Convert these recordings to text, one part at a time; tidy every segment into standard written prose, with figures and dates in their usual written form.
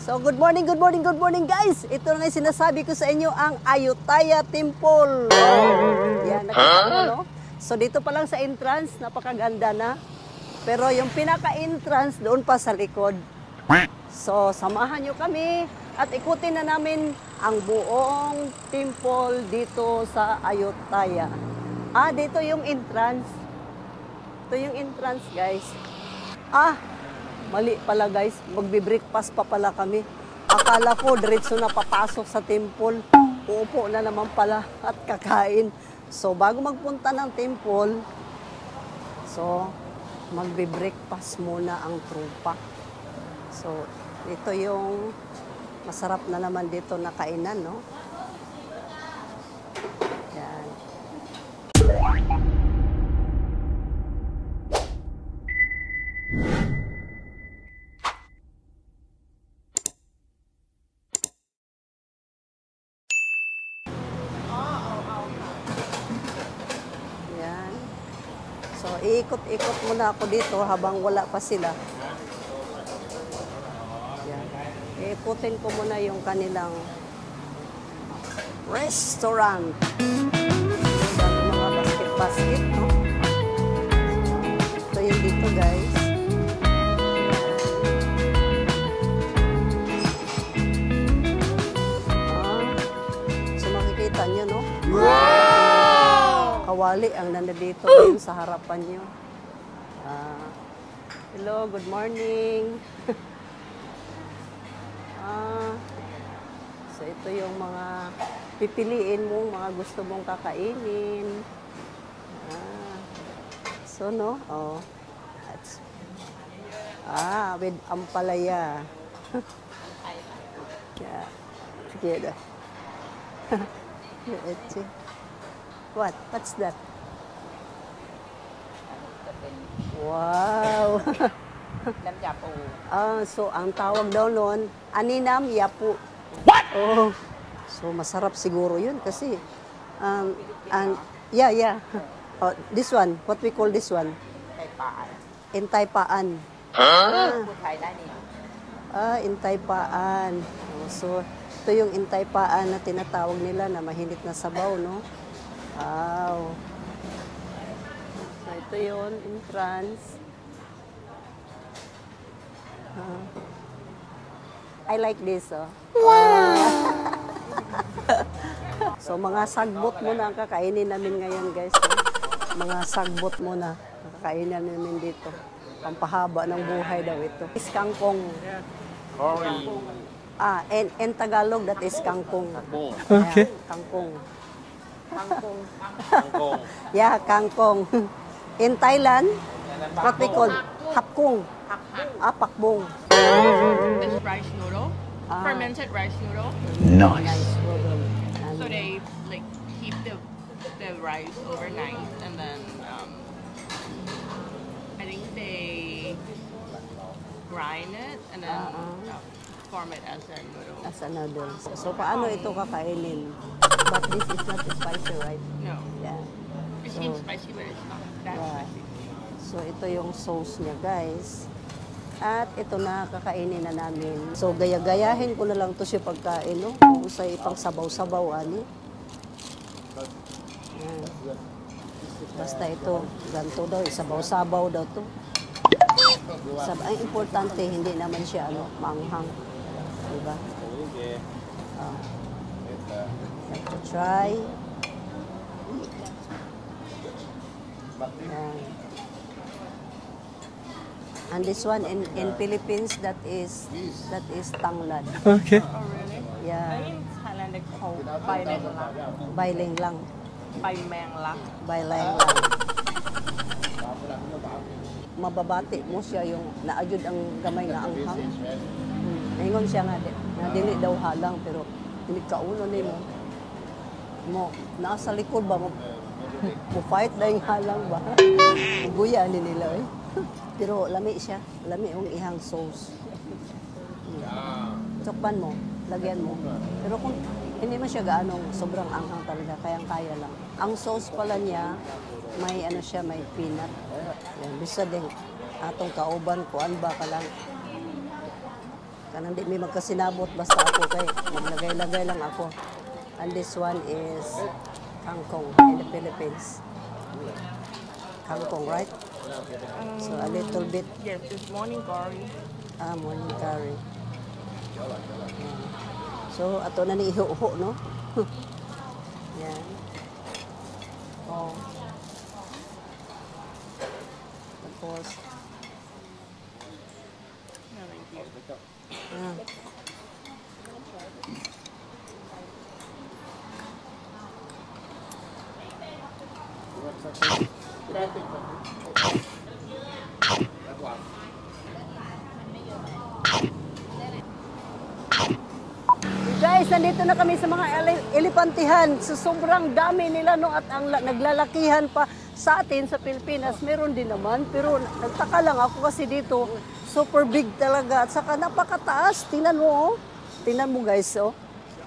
So, good morning guys! Ito na nga sinasabi ko sa inyo ang Ayutthaya Temple. Yan, nakita mo, no? So, dito pa lang sa entrance, napakaganda na. Pero yung pinaka-entrance, doon pa sa likod. So, samahan nyo kami at ikutin na namin ang buong temple dito sa Ayutthaya. Dito yung entrance. Ito yung entrance, guys. Mali pala guys, magbe-breakfast pa pala kami. Akala ko diretso na papasok sa temple. Uupo na naman pala at kakain. So bago magpunta ng temple, so magbe-breakfast muna ang trupa. So ito yung masarap na naman dito na kainan, no? Yan. So, iikot-ikot muna ako dito habang wala pa sila. Yan. Iikutin ko muna yung kanilang restaurant. Dami mga basket-basket, no? Ito yung dito, guys. So, makikita nyo, no? Kawali ang nandito ngayon sa harapan nyo. Hello, good morning. So ito yung mga pipiliin mo, mga gusto mong kakainin. So no, with ampalaya. Yeah. Sige. What? What's that? Wow! Nam yapu. So ang tawag daw noon, aninam yapu. What? Oh. So masarap siguro 'yun kasi yeah. Oh, this one, what we call this one? Taipaan. Intaipaan. Putai da ni. Intaipaan. So ito yung intaipaan na tinatawag nila na mahinit na sabaw, no? Wow. So, ito yun, entrance. I like this, oh. Wow! So, mga sagbot muna ang kakainin namin ngayon, guys. Mga sagbot muna ang kakainin namin dito. Pampahaba ng buhay daw ito. Is kangkong. In Tagalog, that is kangkong. Okay. Kangkong. Kangkong. Kangkong. Yeah, kangkong. In Thailand, what we call hapkong. Pakbong. This rice noodle, fermented rice noodle. Nice. So they like keep the rice overnight, and then I think they grind it and then form it as a noodle. As a noodle. So, paano ito kakainin? But this is not spicy, right? No, Yeah. it seems spicy, but it's not that spicy. So, ito yung sauce niya, guys. At ito na, kakainin na namin. So, gaya-gayahin ko na lang to siya pagkain, no? Kung sa ipang sabaw-sabaw, ani. Yan. Basta ito, ganito daw, sabaw-sabaw daw to. Ang importante, hindi naman siya, maanghang. Diba? Have to try. Yan. And this one in Philippines, that is tanglad. Okay. Oh really? Yeah. In Thailand they call bai meng lak. Bailing lang. Bai meng lak. Bailing lang. Mababati mo siya yung naayod ang gamay na anghang. Ingon siya nga, na dili daw halang, pero dili kauno ni mo nasa likod ba mo fight na yung halang ba? Guya ni nila eh. Pero lami siya, lami yung ihang sauce. Tsukpan mo, lagyan mo. Pero kung hindi man siya gaanong sobrang anghang talaga, kayang-kaya lang. Ang sauce pala niya, may siya, may peanut. Yan, bisa din atong kauban ko, ba ka lang. Kanang di may magkasinabot basta ako kay maglagay-lagay lang ako. And this one is kangkong in the Philippines. Kangkong, right? So a little bit. Yes, this morning curry. Morning curry. So ato na ni iho-ho, no? Yan. Oh. Tapos No, thank you. ah. Guys, nandito na kami sa mga elepantihan. So, sobrang dami nila no, at ang naglalakihan pa sa atin sa Pilipinas. Meron din naman, pero nagtaka lang ako kasi dito super big talaga at saka napakataas. Tingnan mo, oh. Tingnan mo guys, oh.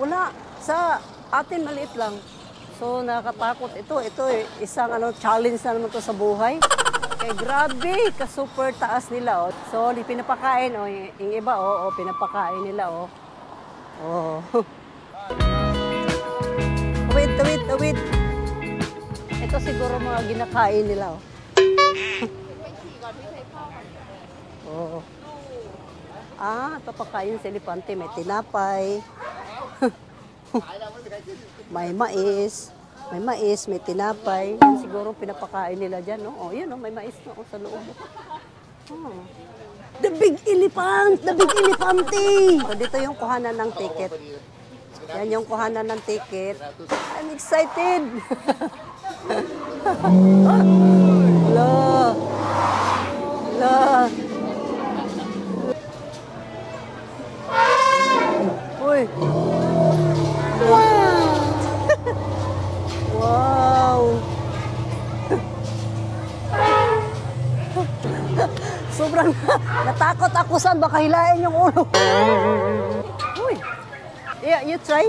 Wala, sa atin maliit lang. So nakakatakot ito isang challenge na naman to sa buhay. Kaya grabe, ka-super taas nila, oh. So di pinapakain, oh, yung iba, oh, pinapakain nila, oh. Oh. Wait. Ito siguro mga ginakain nila, oh. Oh. Ito pakain sa elepante, may tinapay. May mais, may tinapay. Yan siguro pinapakain nila dyan, no? Oh, yun, no? May mais no? Sa loob. Oh. The big elephant! The big elephante! So, dito yung kuhanan ng ticket. Yan yung kuhanan ng ticket. I'm excited! Hala! Hala! Uy! Wow! Sobrang natakot ako saan baka hilain yung ulo. Uy! Yeah, you try?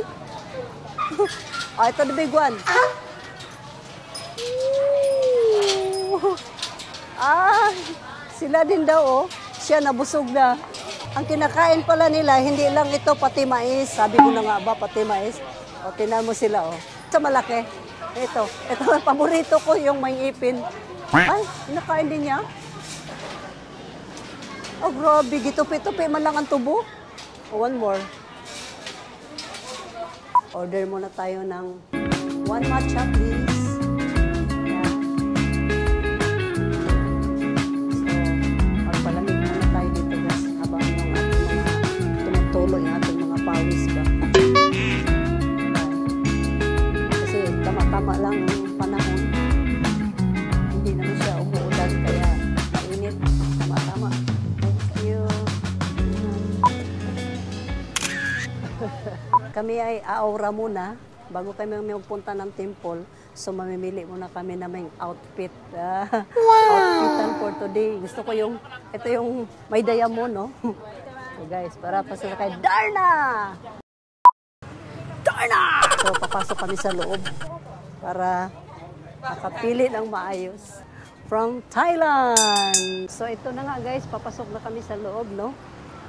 Ito the big one. Sila din daw, oh. Siya nabusog na. Ang kinakain pala nila, hindi lang ito pati mais. Sabi ko na nga ba, pati mais. O, tinan mo sila, oh. Sa malaki. Ito ang paborito ko, yung may ipin. Ay, kinakain din niya. Oh, grabe. Gitupi-tupi man lang ang tubo. Oh, one more. Order muna tayo ng one matcha, please. Ayan. So, magpalamig muna tayo dito, guys. Habang yung ating mga tumutulo, yung ating mga pawis ba. Kasi tama-tama lang yung panahon. Hindi naman siya umuulan, kaya mainit. Tama-tama. Thank you. Kami ay aura muna bago kami magpunta ng temple. So mamimili muna kami na may outfit. Outfitan for today. Gusto ko yung, ito yung may diamond, no? So guys, para pa sila kay Darna! Darna! So papasok kami sa loob para makapili ng maayos. From Thailand! So ito na nga guys, papasok na kami sa loob, no?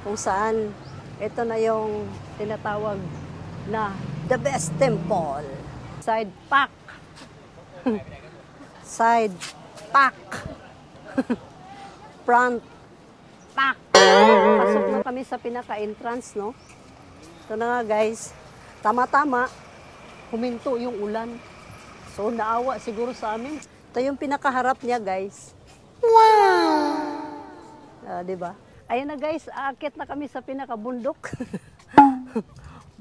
Kung saan, ito na yung tinatawag na the best temple. Side pack. Side pack. Front pack. Pasok na kami sa pinaka-entrance, no? Ito na nga guys. Tama-tama, huminto yung ulan. So naawa siguro sa amin. Ito yung pinakaharap niya guys. Wow! Diba? Ayun na guys, aakit na kami sa pinaka-bundok.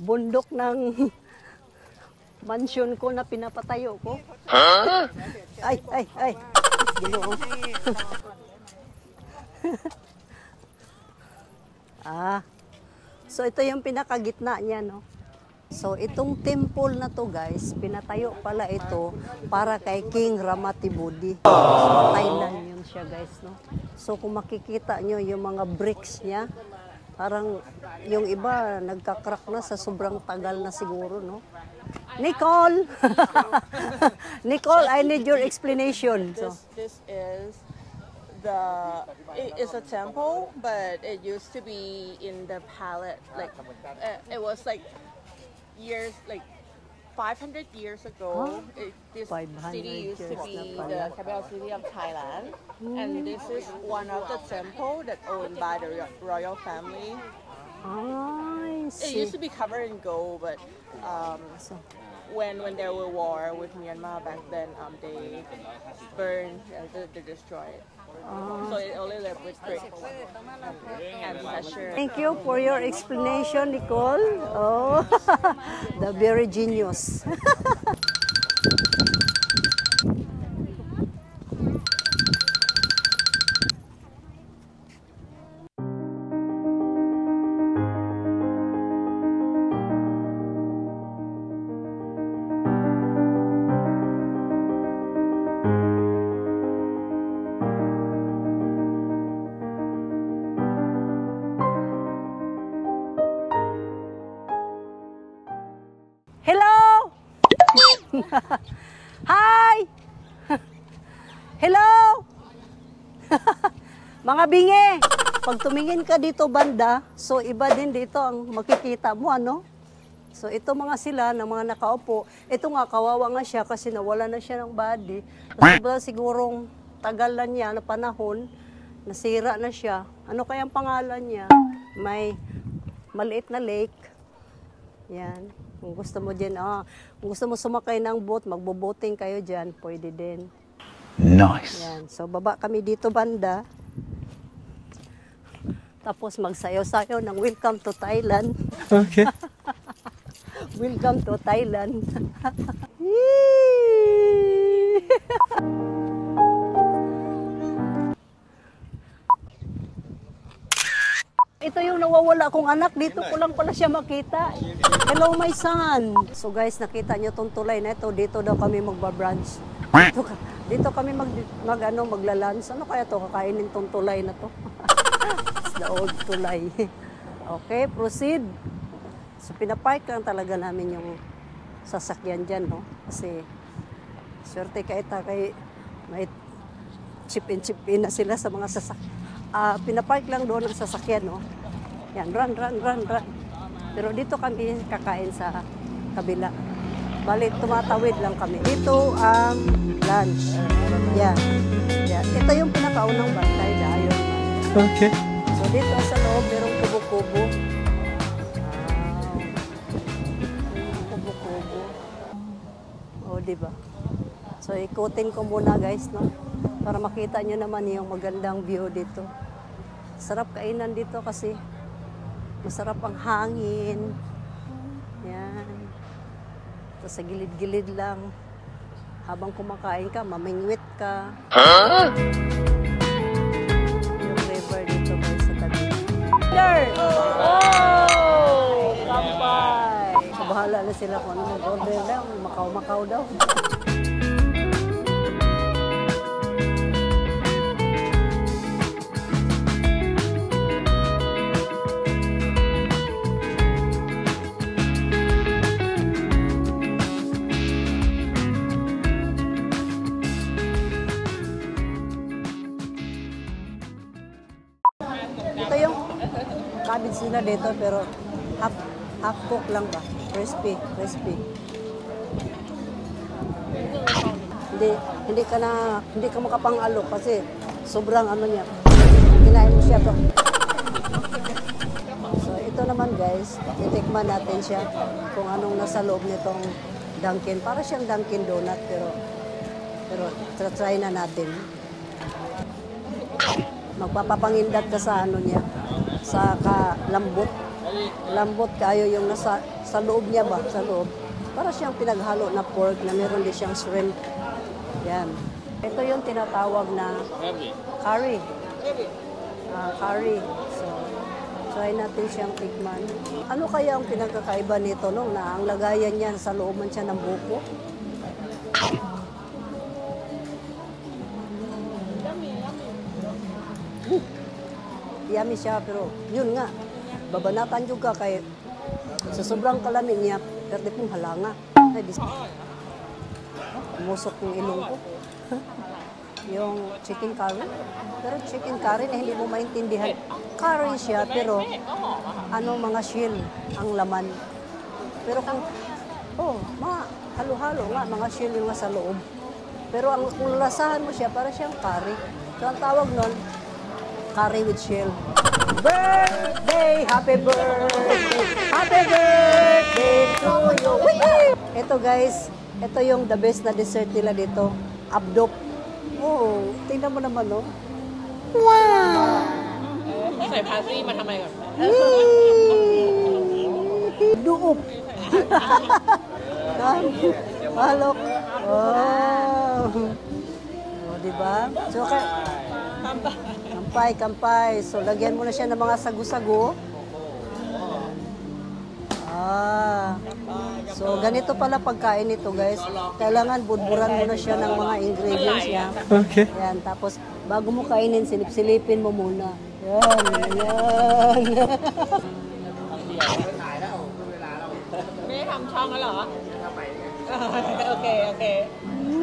Bundok ng mansion ko na pinapatayo ko. Huh? Ay. Ginoo. So ito yung pinakagitna niya, no? So itong temple na to guys, pinatayo pala ito para kay King Ramatibodi. So Thailand yun siya guys, no? So kung makikita nyo yung mga bricks niya, parang yung iba nagka-crack na sa sobrang tagal na siguro, no? Nicole! Nicole, I need your explanation. So. This is it's a temple, but it used to be in the palace. Like it was like years, like 500 years ago. This 500 city used to years be na the pala. capital city of Thailand, and this is one of the temple that owned by the royal family. I It see. used to be covered in gold, but So, when there were war with Myanmar back then, they burned, they destroyed it. So it only left with bricks and treasure. thank you for your explanation, Nicole. Oh, the very genius. Hello! Hi! Hello! Mga bingi, pag tumingin ka dito banda, so iba din dito ang makikita mo, ano? So ito mga sila, ng mga nakaupo, ito nga kawawa nga siya kasi nawala na siya ng body. Kasi ba sigurong tagal na niya na panahon, nasira na siya. Ano kaya ang pangalan niya? May maliit na lake. Yan. Kung gusto mo dyan, kung gusto mo sumakay ng boat, magbo-boating kayo dyan, pwede din. Nice. Yan. So, baba kami dito banda. Tapos magsayaw-sayaw ng welcome to Thailand. Okay. Welcome to Thailand. Yee! Ito yung nawawala kong anak. Dito ko lang pala siya makita. Hello, my son. So guys, nakita nyo tong tulay na ito. Dito daw kami magbabrunch. Dito kami maglalunch. Ano kaya to? Kakainin tong tulay na to. It's the old tulay. Okay, proceed. So pinapark lang talaga namin yung sasakyan dyan, no? Kasi swerte kay may chip in na sila sa mga sasakyan. Pinapark lang doon ang sasakyan, no? Yan, run. Pero dito kami kakain sa kabila. Bali, tumatawid lang kami. Dito ang lunch. Yan. Ito yung pinakaunang bantay dahil. Okay. So dito sa loob, merong kubo-kubo. Kubo-kubo. O, diba? So, ikutin ko muna, guys, no? Para makita nyo naman yung magandang view dito. Sarap kainan dito kasi masarap ang hangin. Yan. Tapos sa gilid-gilid lang. Habang kumakain ka, mamingwit ka. Yung river dito, guys, sa tabi. Order! Oh! Kampay! So, bahala na sila kung ano mag-order daw. Macau daw. Ito yung cabbage nila dito pero half cook lang ba? Crispy. Hindi ka makapang-alok kasi sobrang ano niya. Kinain mo siya to. So ito naman guys, titikman natin siya kung anong nasa loob nitong Dunkin. Para siyang Dunkin Donut pero try na natin. Magpapapangindat ka sa ano niya, sa lambot. Lambot kayo yung nasa sa loob niya ba, sa loob. Para siyang pinaghalo na pork na meron din siyang shrimp. Yan. Ito yung tinatawag na curry. Curry. So, try natin siyang tikman. Ano kaya ang pinagkakaiba nito no, na ang lagayan niya sa looban siya ng buko? Yummy siya, pero yun nga, babanatan juga kay sa sobrang kalamig niya, pero di pong halanga. Ay, musok yung ilong ko. yung chicken curry. Pero chicken curry na hindi mo maintindihan. Curry siya, pero mga shell ang laman. Pero kung, halo-halo nga, mga shell yung nasa loob. Pero kung lasahan mo siya, para siyang curry. So, ang tawag nun, curry with shell. Birthday! Happy birthday! Happy birthday to you! Ito guys, ito yung the best na dessert nila dito. Abdop. Oh, tingnan mo naman, no? Wow! ใส่พาสลีย์มาทำไมก่อน Duop. Malok. Wow. Oh, diba? So, kampay. So, lagyan mo na siya ng mga sagu-sagu. So, ganito pala pagkain nito, guys. Kailangan budburan mo na siya ng mga ingredients niya. Okay. Yan, tapos bago mo kainin, silip-silipin mo muna. Yan.ไม่ได้ทำช่องแล้วเหรอ โอเค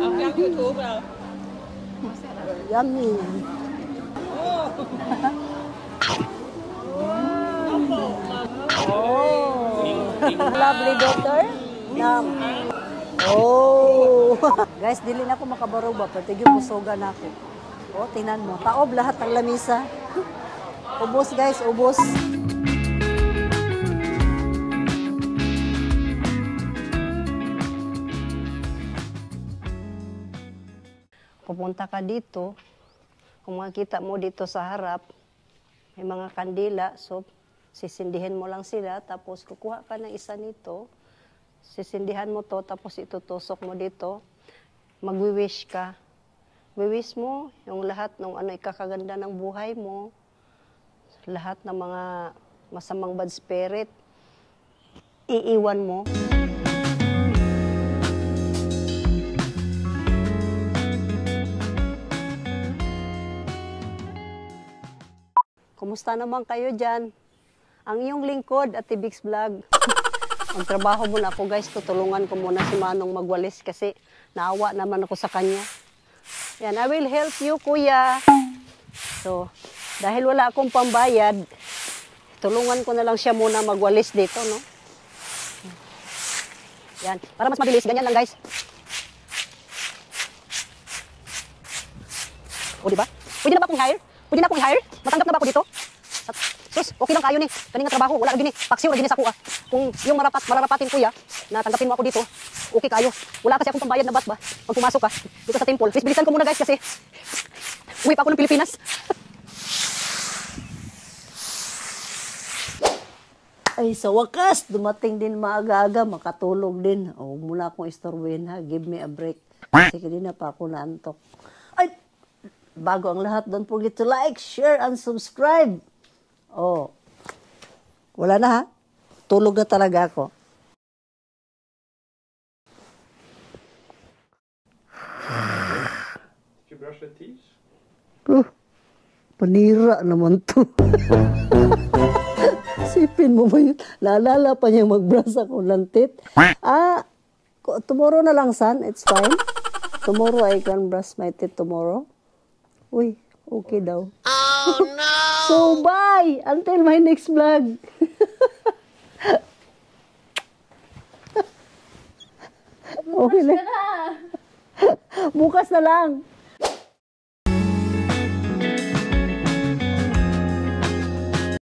ทำช่อง YouTube เรา Yummy. Lovely daughter. Guys, dili na ako makabarog ba? Pati yung busogan ako. Tingnan mo. Taob lahat ng lamisa. Ubos guys, ubos. Pupunta ka dito, kung makikita mo dito sa harap, may mga kandila, so sisindihan mo lang sila, tapos kukuha ka ng isa nito, sisindihan mo to, tapos itutusok mo dito, magwi-wish ka. Wish mo yung lahat ng ikakaganda ng buhay mo, lahat ng mga masamang bad spirit, iiwan mo. Kumusta naman kayo dyan? Ang iyong lingkod at Tibix Vlog. Ang trabaho muna ako guys, tutulungan ko muna si Manong magwalis kasi naawa naman ako sa kanya. Yan, I will help you kuya. So, dahil wala akong pambayad, tulungan ko na lang siya muna magwalis dito, no? Yan, para mas mabilis, ganyan lang guys. O, diba? Pwede na ba akong hire? Pwede na akong i-hire? Matanggap na ba ako dito? Sus, okay lang kayo ni. Kanina trabaho, wala na din eh. Paksiw na din sa kuha. Kung yung mararapatin kuya, na tanggapin mo ako dito, okay kayo. Wala kasi akong pambayad na bat ba? Pag pumasok ka dito sa temple. Please, bilisan ko muna guys kasi uwi pa ako ng Pilipinas. Ay, sa wakas, dumating din maaga-aga, makatulog din. Huwag muna akong istorbuhin ha. Give me a break. Kasi kanina pa ako naantok. Ay! Bago ang lahat, don't forget to like, share, and subscribe. Oh, wala na ha? Tulog na talaga ako. Did you brush your teeth? Panira naman to. Sipin mo ba yun? Naalala pa niya mag-brush ako ng teeth. Tomorrow na lang, son. It's fine. Tomorrow I can brush my teeth tomorrow. Uy, okay daw. Oh, no! So, bye! Until my next vlog. Okay na. Bukas na lang.